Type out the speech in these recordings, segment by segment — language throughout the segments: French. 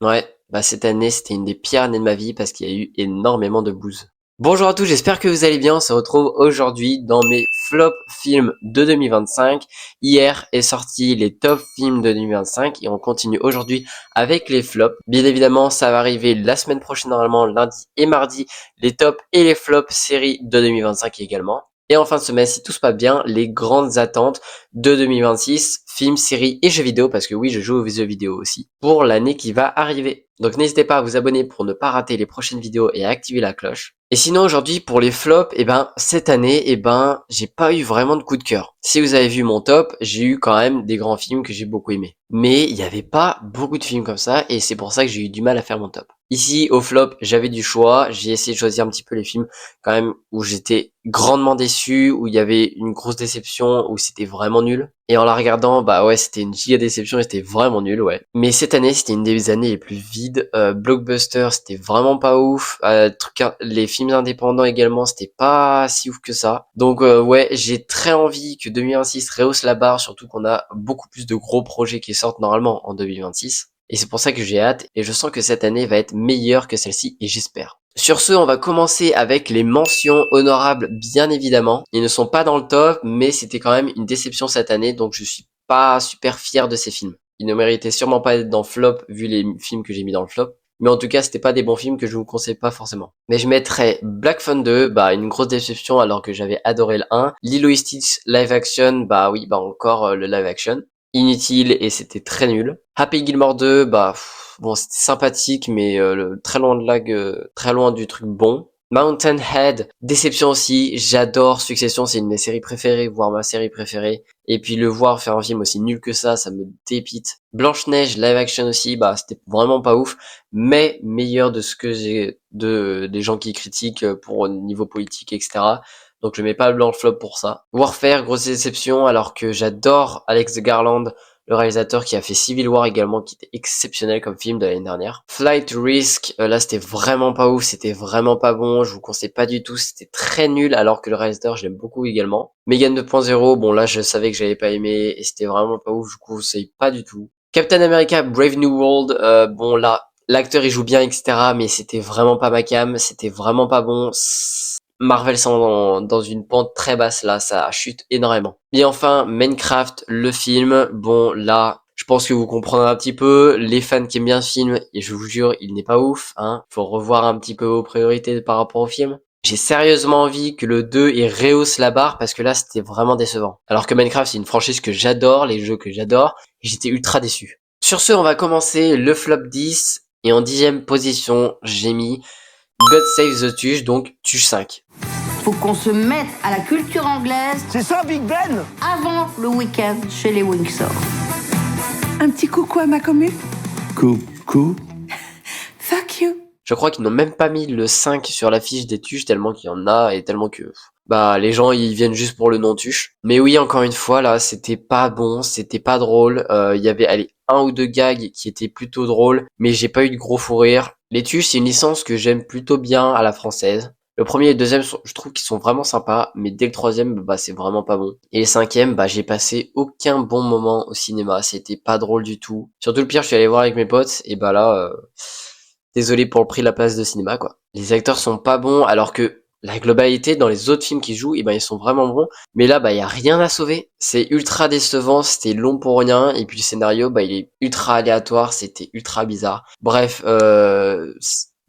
Ouais, bah cette année, c'était une des pires années de ma vie parce qu'il y a eu énormément de bouse. Bonjour à tous, j'espère que vous allez bien. On se retrouve aujourd'hui dans mes flop films de 2025. Hier est sorti les top films de 2025 et on continue aujourd'hui avec les flops. Bien évidemment, ça va arriver la semaine prochaine normalement, lundi et mardi, les tops et les flops séries de 2025 également. Et en fin de semaine, si tout se passe bien, les grandes attentes de 2026, films, séries et jeux vidéo, parce que oui, je joue aux jeux vidéo aussi, pour l'année qui va arriver. Donc n'hésitez pas à vous abonner pour ne pas rater les prochaines vidéos et à activer la cloche. Et sinon aujourd'hui pour les flops, cette année, j'ai pas eu vraiment de coup de cœur. Si vous avez vu mon top, j'ai eu quand même des grands films que j'ai beaucoup aimés. Mais il n'y avait pas beaucoup de films comme ça et c'est pour ça que j'ai eu du mal à faire mon top. Ici au flop, j'avais du choix, j'ai essayé de choisir un petit peu les films quand même où j'étais grandement déçu, où il y avait une grosse déception, où c'était vraiment nul. Et en la regardant, bah ouais, c'était une giga déception et c'était vraiment nul, ouais. Mais cette année, c'était une des années les plus vides. Blockbuster, c'était vraiment pas ouf. Les films indépendants également, c'était pas si ouf que ça. Donc ouais, j'ai très envie que 2026 rehausse la barre, surtout qu'on a beaucoup plus de gros projets qui sortent normalement en 2026. Et c'est pour ça que j'ai hâte et je sens que cette année va être meilleure que celle-ci et j'espère. Sur ce, on va commencer avec les mentions honorables, bien évidemment. Ils ne sont pas dans le top, mais c'était quand même une déception cette année, donc je suis pas super fier de ces films. Ils ne méritaient sûrement pas d'être dans le flop, vu les films que j'ai mis dans le flop. Mais en tout cas, c'était pas des bons films que je vous conseille pas forcément. Mais je mettrais Black Phone 2, bah une grosse déception alors que j'avais adoré le 1. Lilo et Stitch live action, bah oui, bah encore le live action. Inutile et c'était très nul. Happy Gilmore 2, bah bon c'était sympathique mais très loin de très loin du truc bon. Mountain Head, déception aussi, j'adore Succession, c'est une de mes séries préférées, voire ma série préférée. Et puis le voir faire un film aussi nul que ça me dépite. Blanche-Neige, live action aussi, bah c'était vraiment pas ouf, mais meilleur de ce que j'ai des gens qui critiquent pour niveau politique, etc. Donc je mets pas le blanc flop pour ça. Warfare, grosse déception, alors que j'adore Alex Garland, le réalisateur qui a fait Civil War également, qui était exceptionnel comme film de l'année dernière. Flight Risk, là c'était vraiment pas ouf, c'était vraiment pas bon, je vous conseille pas du tout, c'était très nul, alors que le réalisateur je l'aime beaucoup également. Megan 2.0, bon là je savais que j'avais pas aimé, et c'était vraiment pas ouf, je vous conseille pas du tout. Captain America Brave New World, bon là, l'acteur il joue bien, etc., mais c'était vraiment pas ma cam, c'était vraiment pas bon. Marvel sont dans une pente très basse là, ça chute énormément. Et enfin, Minecraft, le film, bon là, je pense que vous comprendrez un petit peu, les fans qui aiment bien ce film, et je vous jure, il n'est pas ouf, hein, faut revoir un petit peu vos priorités par rapport au film. J'ai sérieusement envie que le 2 il rehausse la barre parce que là c'était vraiment décevant. Alors que Minecraft c'est une franchise que j'adore, les jeux que j'adore, et j'étais ultra déçu. Sur ce, on va commencer le flop 10, et en 10e position, j'ai mis God Save the Tuche, donc Tuche 5. Faut qu'on se mette à la culture anglaise. C'est ça, Big Ben? Avant le week-end chez les Windsor. Un petit coucou à ma commu. Coucou. Fuck you. Je crois qu'ils n'ont même pas mis le 5 sur la fiche des tuches tellement qu'il y en a et tellement que bah les gens ils viennent juste pour le nom tuche. Mais oui, encore une fois là, c'était pas bon, c'était pas drôle. Il y avait un ou deux gags qui étaient plutôt drôles, mais j'ai pas eu de gros fou rire. Les tuches, c'est une licence que j'aime plutôt bien à la française. Le premier et le deuxième, je trouve qu'ils sont vraiment sympas, mais dès le troisième, bah c'est vraiment pas bon. Et le cinquième, bah j'ai passé aucun bon moment au cinéma, c'était pas drôle du tout. Surtout le pire, je suis allé voir avec mes potes, et bah là, désolé pour le prix de la place de cinéma, quoi. Les acteurs sont pas bons, alors que la globalité dans les autres films qui jouent, et ben ils sont vraiment bons. Mais là, bah y a rien à sauver. C'est ultra décevant, c'était long pour rien, et puis le scénario, bah il est ultra aléatoire, c'était ultra bizarre. Bref,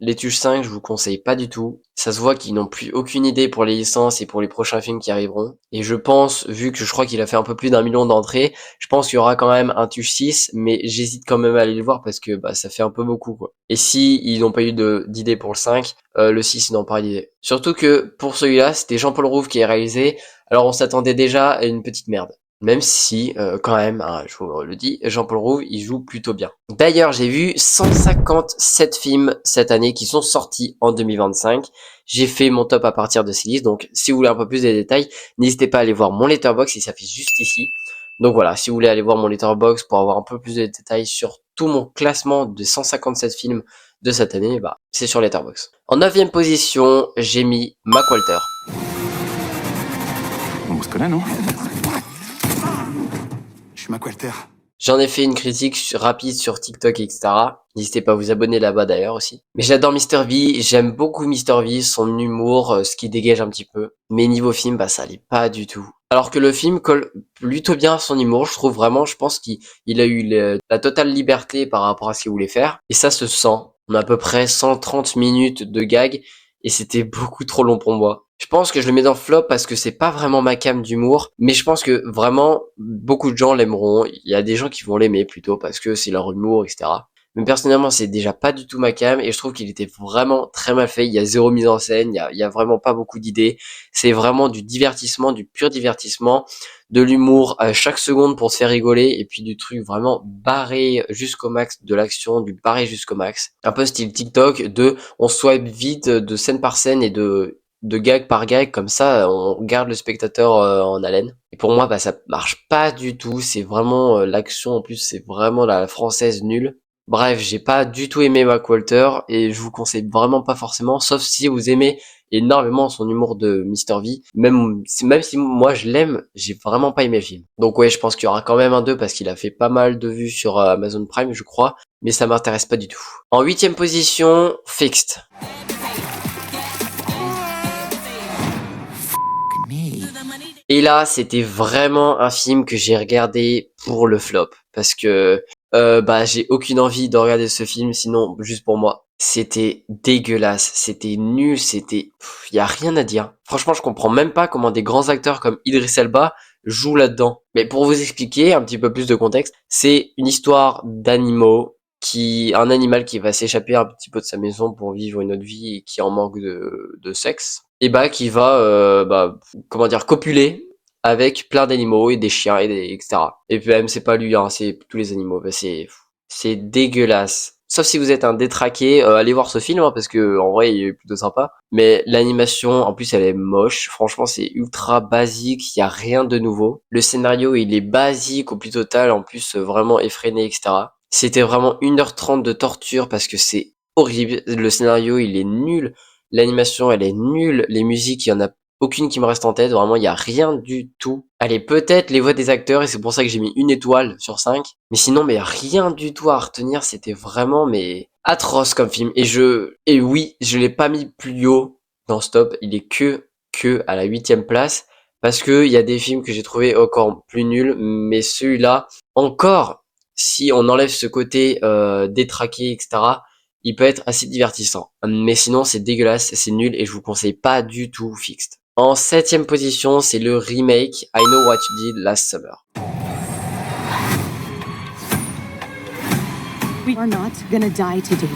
les Tuches 5, je vous conseille pas du tout. Ça se voit qu'ils n'ont plus aucune idée pour les licences et pour les prochains films qui arriveront. Et je pense, vu que je crois qu'il a fait un peu plus d'1 million d'entrées, je pense qu'il y aura quand même un Tuche 6, mais j'hésite quand même à aller le voir parce que bah ça fait un peu beaucoup quoi. Et si ils n'ont pas eu d'idée pour le 5, le 6 ils n'ont pas d'idée. Surtout que pour celui-là, c'était Jean-Paul Rouve qui est réalisé, alors on s'attendait déjà à une petite merde. Même si, quand même, hein, je vous le dis, Jean-Paul Rouve, il joue plutôt bien. D'ailleurs, j'ai vu 157 films cette année qui sont sortis en 2025. J'ai fait mon top à partir de ces listes, donc si vous voulez un peu plus de détails, n'hésitez pas à aller voir mon letterbox, il s'affiche juste ici. Donc voilà, si vous voulez aller voir mon letterbox pour avoir un peu plus de détails sur tout mon classement de 157 films de cette année, bah c'est sur letterbox. En 9e position, j'ai mis Mac Walter. On se connaît, non? Je suis Mac Walter. J'en ai fait une critique rapide sur TikTok, etc. N'hésitez pas à vous abonner là-bas d'ailleurs aussi. Mais j'adore Mr. V, j'aime beaucoup Mr. V, son humour, ce qui dégage un petit peu. Mais niveau film, bah ça l'est pas du tout. Alors que le film colle plutôt bien à son humour, je trouve vraiment, je pense qu'il a eu la totale liberté par rapport à ce qu'il voulait faire. Et ça se sent. On a à peu près 130 minutes de gag et c'était beaucoup trop long pour moi. Je pense que je le mets dans flop parce que c'est pas vraiment ma came d'humour, mais je pense que vraiment beaucoup de gens l'aimeront. Il y a des gens qui vont l'aimer plutôt parce que c'est leur humour, etc. Mais personnellement, c'est déjà pas du tout ma came et je trouve qu'il était vraiment très mal fait. Il y a zéro mise en scène, il y a vraiment pas beaucoup d'idées. C'est vraiment du divertissement, du pur divertissement, de l'humour à chaque seconde pour se faire rigoler et puis du truc vraiment barré jusqu'au max, de l'action, du barré jusqu'au max. Un peu style TikTok on swipe vite de scène par scène et de gag par gag, comme ça on garde le spectateur en haleine. Et pour moi, bah ça marche pas du tout, c'est vraiment l'action en plus, c'est vraiment la française nulle. Bref, j'ai pas du tout aimé Mac Walter et je vous conseille vraiment pas forcément, sauf si vous aimez énormément son humour de Mr. V. Même si moi je l'aime, j'ai vraiment pas aimé le film. Donc ouais, je pense qu'il y aura quand même un 2 parce qu'il a fait pas mal de vues sur Amazon Prime, je crois, mais ça m'intéresse pas du tout. En 8e position, Fixed. Et là, c'était vraiment un film que j'ai regardé pour le flop. Parce que bah j'ai aucune envie de regarder ce film, sinon juste pour moi. C'était dégueulasse, c'était nul, y a rien à dire. Franchement, je comprends même pas comment des grands acteurs comme Idris Elba jouent là-dedans. Mais pour vous expliquer un petit peu plus de contexte, c'est une histoire d'animaux un animal qui va s'échapper un petit peu de sa maison pour vivre une autre vie et qui en manque de sexe, et bah qui va comment dire, copuler avec plein d'animaux et des chiens etc. Et puis même c'est pas lui, hein, c'est tous les animaux. Bah, c'est dégueulasse. Sauf si vous êtes un détraqué, allez voir ce film hein, parce que en vrai il est plutôt sympa. Mais l'animation, en plus elle est moche. Franchement c'est ultra basique, il y a rien de nouveau. Le scénario il est basique au plus total, en plus vraiment effréné, etc. C'était vraiment 1h30 de torture parce que c'est horrible. Le scénario il est nul, l'animation elle est nulle, les musiques il y en a aucune qui me reste en tête, vraiment il y a rien du tout. Allez, peut-être les voix des acteurs et c'est pour ça que j'ai mis 1 étoile sur 5. Mais sinon, mais rien du tout à retenir, c'était vraiment mais atroce comme film. Et oui, je l'ai pas mis plus haut dans ce top, il est que à la 8e place. Parce que il y a des films que j'ai trouvé encore plus nuls, mais celui-là, encore, si on enlève ce côté détraqué, etc., il peut être assez divertissant. Mais sinon, c'est dégueulasse, c'est nul et je vous conseille pas du tout Fixed. En 7e position, c'est le remake I Know What You Did Last Summer. We are not gonna die today.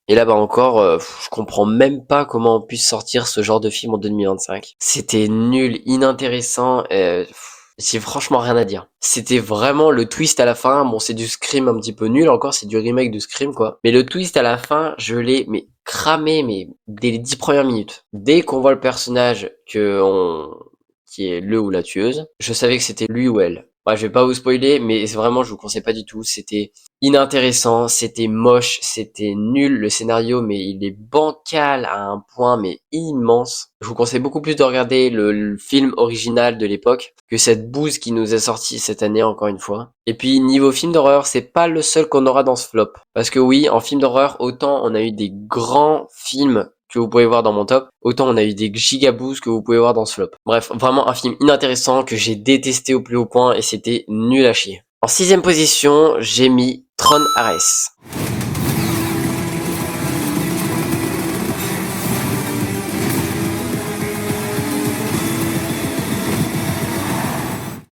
Et là, bah encore, je comprends même pas comment on puisse sortir ce genre de film en 2025. C'était nul, inintéressant, j'ai franchement rien à dire. C'était vraiment le twist à la fin. Bon, c'est du Scream un petit peu nul encore, c'est du remake de Scream quoi. Mais le twist à la fin, je l'ai cramé dès les 10 premières minutes. Dès qu'on voit le personnage qui est le ou la tueuse, je savais que c'était lui ou elle. Bah, je vais pas vous spoiler, mais vraiment, je vous conseille pas du tout. C'était inintéressant, c'était moche, c'était nul. Le scénario, mais il est bancal à un point, mais immense. Je vous conseille beaucoup plus de regarder le film original de l'époque que cette bouse qui nous est sortie cette année, encore une fois. Et puis, niveau film d'horreur, c'est pas le seul qu'on aura dans ce flop. Parce que oui, en film d'horreur, autant on a eu des grands films que vous pouvez voir dans mon top, autant on a eu des gigaboosts que vous pouvez voir dans ce flop. Bref, vraiment un film inintéressant que j'ai détesté au plus haut point et c'était nul à chier. En 6e position, j'ai mis Tron Ares.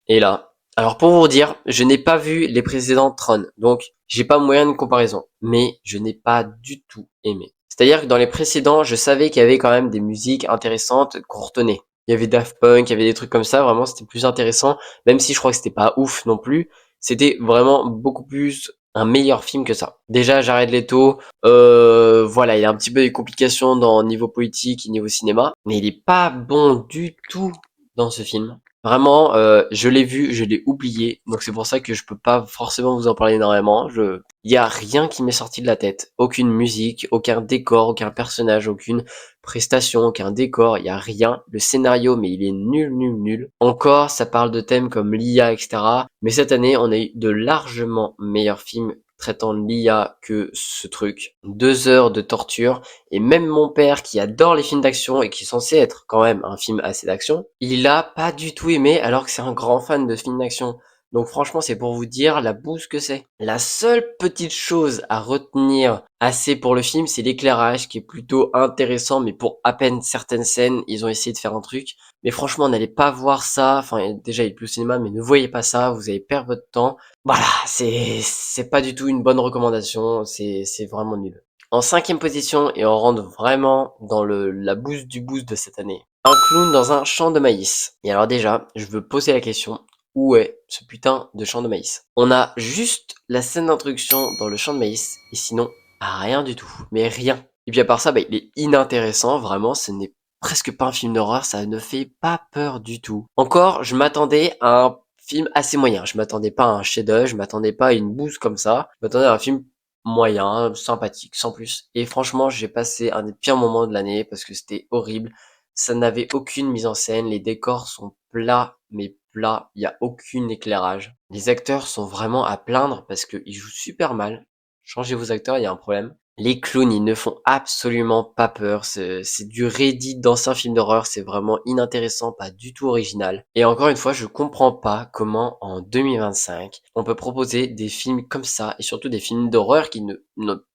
Et là, alors pour vous dire, je n'ai pas vu les précédents Tron, donc j'ai pas moyen de comparaison, mais je n'ai pas du tout aimé. C'est-à-dire que dans les précédents, je savais qu'il y avait quand même des musiques intéressantes qu'on retenait. Il y avait Daft Punk, il y avait des trucs comme ça, vraiment c'était plus intéressant, même si je crois que c'était pas ouf non plus, c'était vraiment beaucoup plus un meilleur film que ça. Déjà, Jared Leto, voilà, il y a un petit peu des complications dans niveau politique et niveau cinéma, mais il est pas bon du tout dans ce film. Vraiment, je l'ai vu, je l'ai oublié, donc c'est pour ça que je peux pas forcément vous en parler énormément. Il y a rien qui m'est sorti de la tête. Aucune musique, aucun décor, aucun personnage, aucune prestation, aucun décor, il y a rien. Le scénario, mais il est nul, nul, nul. Encore, ça parle de thèmes comme l'IA, etc. Mais cette année, on a eu de largement meilleurs films traitant de l'IA que ce truc. 2 heures de torture. Et même mon père, qui adore les films d'action et qui est censé être quand même un film assez d'action, il a pas du tout aimé alors que c'est un grand fan de films d'action. Donc franchement, c'est pour vous dire la bouse que c'est. La seule petite chose à retenir assez pour le film, c'est l'éclairage qui est plutôt intéressant, mais pour à peine certaines scènes, ils ont essayé de faire un truc. Mais franchement, n'allez pas voir ça. Enfin, déjà, il est plus au cinéma, mais ne voyez pas ça. Vous allez perdre votre temps. Voilà, c'est pas du tout une bonne recommandation. C'est vraiment nul. En 5e position, et on rentre vraiment dans la bouse du boost de cette année. Un clown dans un champ de maïs. Et alors déjà, je veux poser la question, où est ce putain de champ de maïs? On a juste la scène d'introduction dans le champ de maïs, et sinon, rien du tout. Mais rien. Et puis à part ça, il est inintéressant, vraiment, ce n'est presque pas un film d'horreur, ça ne fait pas peur du tout. Encore, je m'attendais à un film assez moyen, je m'attendais pas à un chef-d'œuvre, je m'attendais pas à une bouse comme ça, je m'attendais à un film moyen, sympathique, sans plus. Et franchement, j'ai passé un des pires moments de l'année parce que c'était horrible. Ça n'avait aucune mise en scène, les décors sont plats, mais plats, il y a aucun éclairage. Les acteurs sont vraiment à plaindre parce qu'ils jouent super mal. Changez vos acteurs, il y a un problème. Les clowns, ils ne font absolument pas peur. C'est du Reddit d'anciens films d'horreur. C'est vraiment inintéressant, pas du tout original. Et encore une fois, je comprends pas comment en 2025, on peut proposer des films comme ça, et surtout des films d'horreur qui ne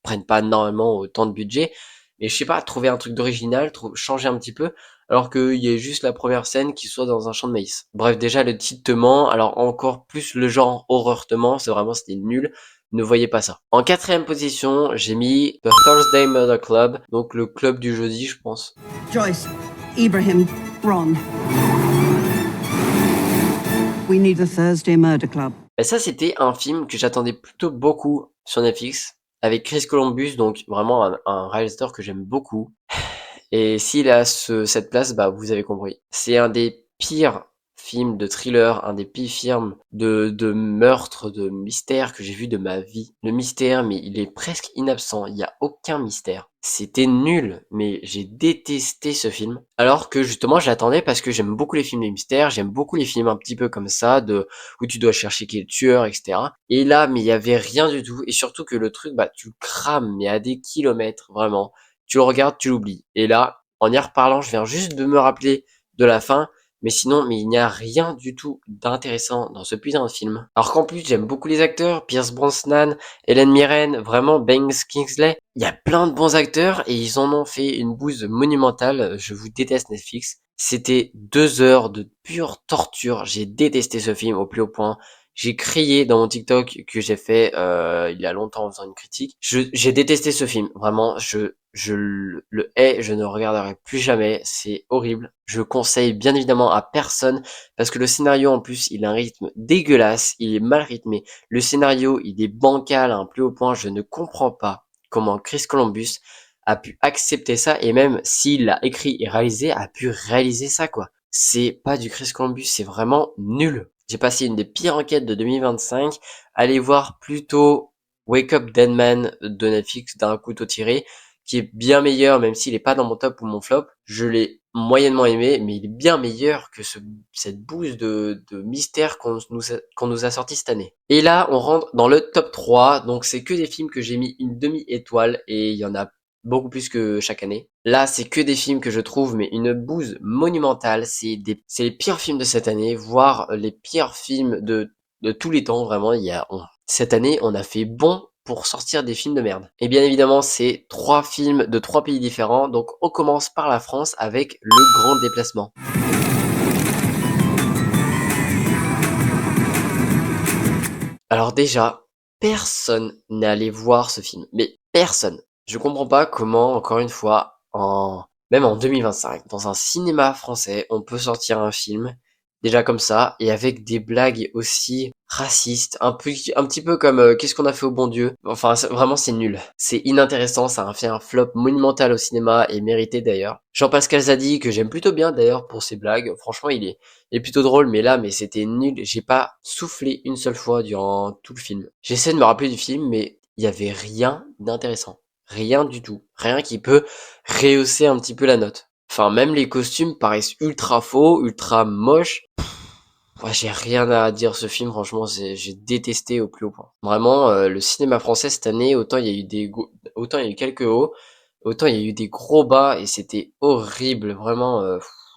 prennent pas normalement autant de budget. Mais je sais pas, trouver un truc d'original, changer un petit peu, alors qu'il y ait juste la première scène qui soit dans un champ de maïs. Bref, déjà le titre te ment, alors encore plus le genre horreur te ment, c'était nul. Ne voyez pas ça. En 4e position, j'ai mis The Thursday Murder Club, donc le club du jeudi, je pense. Joyce, Ibrahim, Ron. We need a Thursday Murder Club. Et ça, c'était un film que j'attendais plutôt beaucoup sur Netflix, avec Chris Columbus, donc vraiment un réalisateur que j'aime beaucoup. Et s'il a cette place, vous avez compris. C'est un des pires films de thriller, un des pires films de meurtre, de mystère que j'ai vu de ma vie. Le mystère, mais il est presque inabsent, il n'y a aucun mystère. C'était nul, mais j'ai détesté ce film. Alors que justement, j'attendais parce que j'aime beaucoup les films de mystère, j'aime beaucoup les films un petit peu comme ça, où tu dois chercher qui est le tueur, etc. Et là, mais il y avait rien du tout, et surtout que le truc, tu le crames, mais à des kilomètres, vraiment. Tu le regardes, tu l'oublies. Et là, en y reparlant, je viens juste de me rappeler de la fin, mais sinon, il n'y a rien du tout d'intéressant dans ce putain de film. Alors qu'en plus, j'aime beaucoup les acteurs, Pierce Brosnan, Helen Mirren, vraiment, Banks Kingsley. Il y a plein de bons acteurs et ils en ont fait une bouse monumentale. Je vous déteste Netflix. C'était 2 heures de pure torture. J'ai détesté ce film au plus haut point. J'ai crié dans mon TikTok que j'ai fait il y a longtemps en faisant une critique. J'ai détesté ce film. Vraiment, je le hais, je ne regarderai plus jamais, c'est horrible. Je conseille bien évidemment à personne parce que le scénario en plus, il a un rythme dégueulasse, il est mal rythmé. Le scénario, il est bancal à un plus haut point, je ne comprends pas comment Chris Columbus a pu accepter ça et même s'il l'a écrit et réalisé, a pu réaliser ça quoi. C'est pas du Chris Columbus, c'est vraiment nul. J'ai passé une des pires enquêtes de 2025. Allez voir plutôt Wake Up Dead Man de Netflix d'un couteau tiré, qui est bien meilleur, même s'il est pas dans mon top ou mon flop. Je l'ai moyennement aimé, mais il est bien meilleur que cette bouse de mystère qu'on nous a sorti cette année. Et là, on rentre dans le top 3, donc c'est que des films que j'ai mis une demi-étoile, et il y en a beaucoup plus que chaque année. Là, c'est que des films que je trouve, mais une bouse monumentale. C'est les pires films de cette année, voire les pires films de tous les temps, vraiment. Cette année, on a fait bon pour sortir des films de merde. Et bien évidemment, c'est 3 films de 3 pays différents, donc on commence par la France avec Le Grand Déplacement. Alors déjà, personne n'est allé voir ce film, mais personne. Je comprends pas comment, encore une fois, même en 2025, dans un cinéma français, on peut sortir un film, déjà comme ça, et avec des blagues aussi raciste, un petit peu comme Qu'est-ce qu'on a fait au bon Dieu. Enfin, vraiment, c'est nul. C'est inintéressant, ça a fait un flop monumental au cinéma et mérité d'ailleurs. Jean-Pascal Zadi, que j'aime plutôt bien d'ailleurs pour ses blagues, franchement, il est plutôt drôle, mais là, mais c'était nul. J'ai pas soufflé une seule fois durant tout le film. J'essaie de me rappeler du film, mais il y avait rien d'intéressant. Rien du tout. Rien qui peut rehausser un petit peu la note. Enfin, même les costumes paraissent ultra faux, ultra moches. Ouais, j'ai rien à dire ce film, franchement, j'ai détesté au plus haut point. Vraiment, le cinéma français cette année, autant il y a eu autant il y a eu quelques hauts, autant il y a eu des gros bas et c'était horrible, vraiment.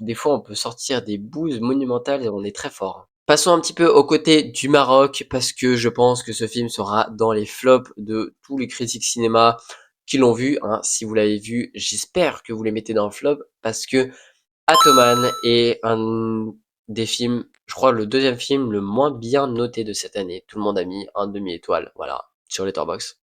Des fois, on peut sortir des bouses monumentales et on est très fort. Passons un petit peu aux côtés du Maroc parce que je pense que ce film sera dans les flops de tous les critiques cinéma qui l'ont vu. Hein. Si vous l'avez vu, j'espère que vous les mettez dans le flop parce que Atoman est un des films, je crois le deuxième film le moins bien noté de cette année. Tout le monde a mis un demi-étoile, voilà, sur Letterboxd.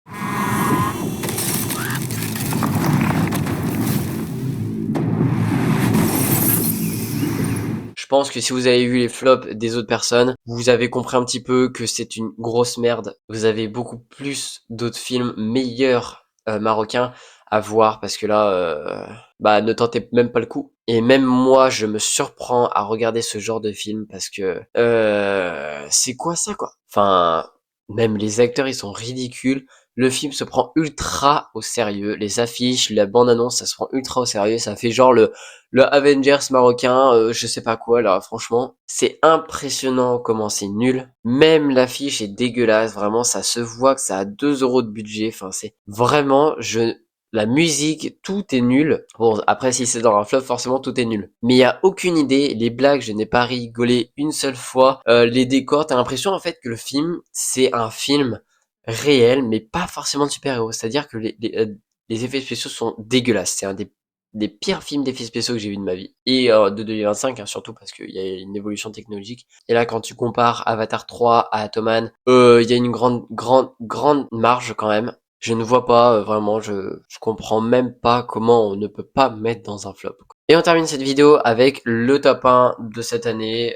Je pense que si vous avez vu les flops des autres personnes, vous avez compris un petit peu que c'est une grosse merde. Vous avez beaucoup plus d'autres films meilleurs marocains à voir parce que là, bah ne tentez même pas le coup. Et même moi, je me surprends à regarder ce genre de film parce que c'est quoi ça quoi? Enfin, même les acteurs ils sont ridicules. Le film se prend ultra au sérieux. Les affiches, la bande-annonce, ça se prend ultra au sérieux. Ça fait genre le Avengers marocain, je sais pas quoi là, franchement, c'est impressionnant comment c'est nul. Même l'affiche est dégueulasse, vraiment, ça se voit que ça a 2 € de budget. Enfin, c'est vraiment, la musique, tout est nul. Bon, après, si c'est dans un flop, forcément, tout est nul. Mais il y a aucune idée. Les blagues, je n'ai pas rigolé une seule fois. Les décors, t'as l'impression, en fait, que le film, c'est un film réel, mais pas forcément de super-héros. C'est-à-dire que les effets spéciaux sont dégueulasses. C'est un des pires films d'effets spéciaux que j'ai vu de ma vie. Et de 2025, hein, surtout parce qu'il y a une évolution technologique. Et là, quand tu compares Avatar 3 à Atoman, il y a une grande marge quand même. Je ne vois pas, vraiment, je comprends même pas comment on ne peut pas mettre dans un flop. Et on termine cette vidéo avec le top 1 de cette année.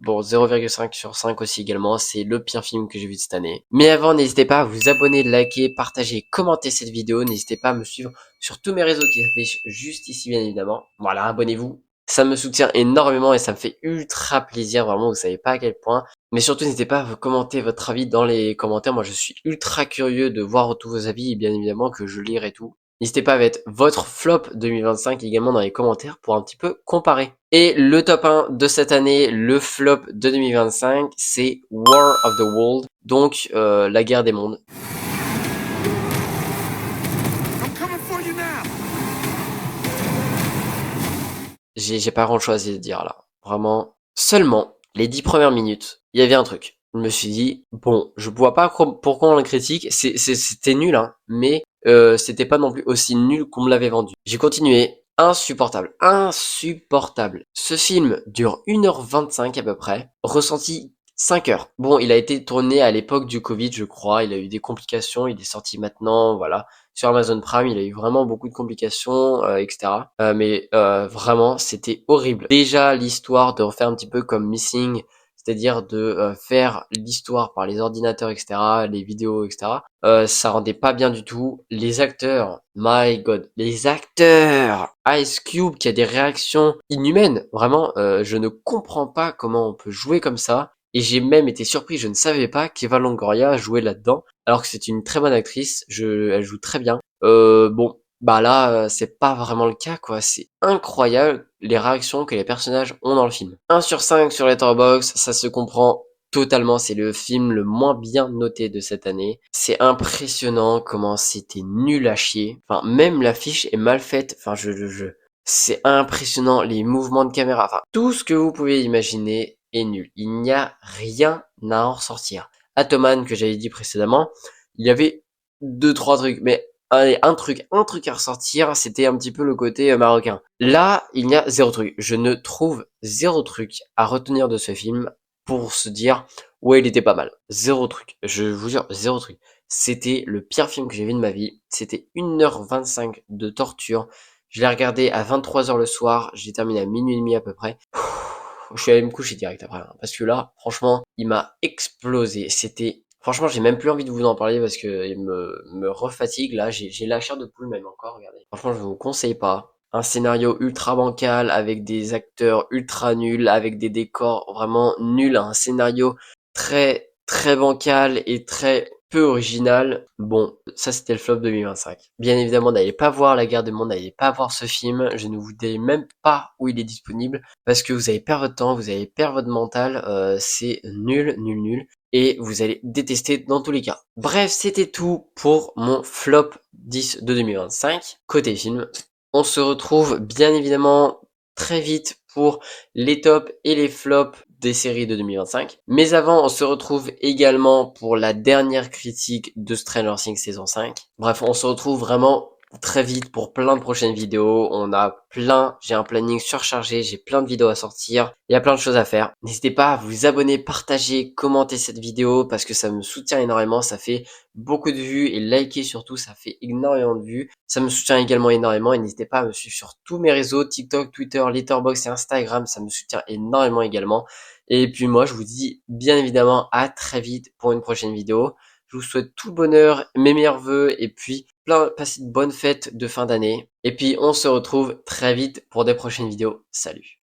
Bon, 0,5 sur 5 aussi également. C'est le pire film que j'ai vu de cette année. Mais avant, n'hésitez pas à vous abonner, liker, partager, commenter cette vidéo. N'hésitez pas à me suivre sur tous mes réseaux qui s'affichent juste ici, bien évidemment. Voilà, abonnez-vous. Ça me soutient énormément et ça me fait ultra plaisir, vraiment, vous savez pas à quel point. Mais surtout, n'hésitez pas à vous commenter votre avis dans les commentaires. Moi, je suis ultra curieux de voir tous vos avis et bien évidemment que je lirai tout. N'hésitez pas à mettre votre flop 2025 également dans les commentaires pour un petit peu comparer. Et le top 1 de cette année, le flop de 2025, c'est War of the World, donc la guerre des mondes. J'ai pas grand chose à dire là. Vraiment. Seulement, les 10 premières minutes, il y avait un truc. Je me suis dit, bon, je vois pas pourquoi on le critique. C'était nul, hein. Mais c'était pas non plus aussi nul qu'on me l'avait vendu. J'ai continué. Insupportable. Insupportable. Ce film dure 1h25 à peu près. Ressenti 5 heures. Bon, il a été tourné à l'époque du Covid, je crois. Il a eu des complications. Il est sorti maintenant, voilà. Sur Amazon Prime, il a eu vraiment beaucoup de complications, etc. Mais vraiment, c'était horrible. Déjà, l'histoire de refaire un petit peu comme Missing, c'est-à-dire de faire l'histoire par les ordinateurs, etc., les vidéos, etc., ça rendait pas bien du tout. Les acteurs, my god, les acteurs! Ice Cube qui a des réactions inhumaines, vraiment, je ne comprends pas comment on peut jouer comme ça. Et j'ai même été surpris, je ne savais pas qu'Eva Longoria jouait là-dedans, alors que c'est une très bonne actrice, elle joue très bien. Bon, bah là, c'est pas vraiment le cas, quoi. C'est incroyable les réactions que les personnages ont dans le film. 1 sur 5 sur Letterboxd, ça se comprend totalement, c'est le film le moins bien noté de cette année. C'est impressionnant comment c'était nul à chier. Enfin, même l'affiche est mal faite. Enfin, c'est impressionnant, les mouvements de caméra, enfin, tout ce que vous pouvez imaginer est nul. Il n'y a rien à en ressortir. Atoman, que j'avais dit précédemment, il y avait 2-3 trucs, mais allez, un truc à ressortir, c'était un petit peu le côté marocain. Là, il n'y a 0 truc. Je ne trouve 0 truc à retenir de ce film pour se dire, ouais, il était pas mal. 0 truc. Je vous jure, 0 truc. C'était le pire film que j'ai vu de ma vie. C'était 1h25 de torture. Je l'ai regardé à 23h le soir. J'ai terminé à minuit et demi à peu près. je suis allé me coucher direct après, hein, parce que là, franchement, il m'a explosé. Franchement, j'ai même plus envie de vous en parler parce que il me refatigue. Là, j'ai la chair de poule même encore, regardez. Franchement, je vous conseille pas. Un scénario ultra bancal avec des acteurs ultra nuls, avec des décors vraiment nuls, un scénario très très bancal et très peu original. Bon, ça c'était le flop 2025. Bien évidemment, n'allez pas voir La Guerre des Mondes, n'allez pas voir ce film. Je ne vous dis même pas où il est disponible parce que vous allez perdre votre temps, vous allez perdre votre mental. C'est nul, nul, nul. Et vous allez détester dans tous les cas. Bref, c'était tout pour mon flop 10 de 2025. Côté film, on se retrouve bien évidemment très vite pour les tops et les flops des séries de 2025. Mais avant, on se retrouve également pour la dernière critique de Stranger Things saison 5. Bref, on se retrouve vraiment très vite pour plein de prochaines vidéos. J'ai un planning surchargé, j'ai plein de vidéos à sortir. Il y a plein de choses à faire. N'hésitez pas à vous abonner, partager, commenter cette vidéo parce que ça me soutient énormément. Ça fait beaucoup de vues et liker surtout, ça fait énormément de vues. Ça me soutient également énormément et n'hésitez pas à me suivre sur tous mes réseaux, TikTok, Twitter, Letterboxd et Instagram. Ça me soutient énormément également. Et puis moi, je vous dis bien évidemment à très vite pour une prochaine vidéo. Je vous souhaite tout le bonheur, mes meilleurs vœux et puis passez de bonnes fêtes de fin d'année. Et puis on se retrouve très vite pour des prochaines vidéos. Salut!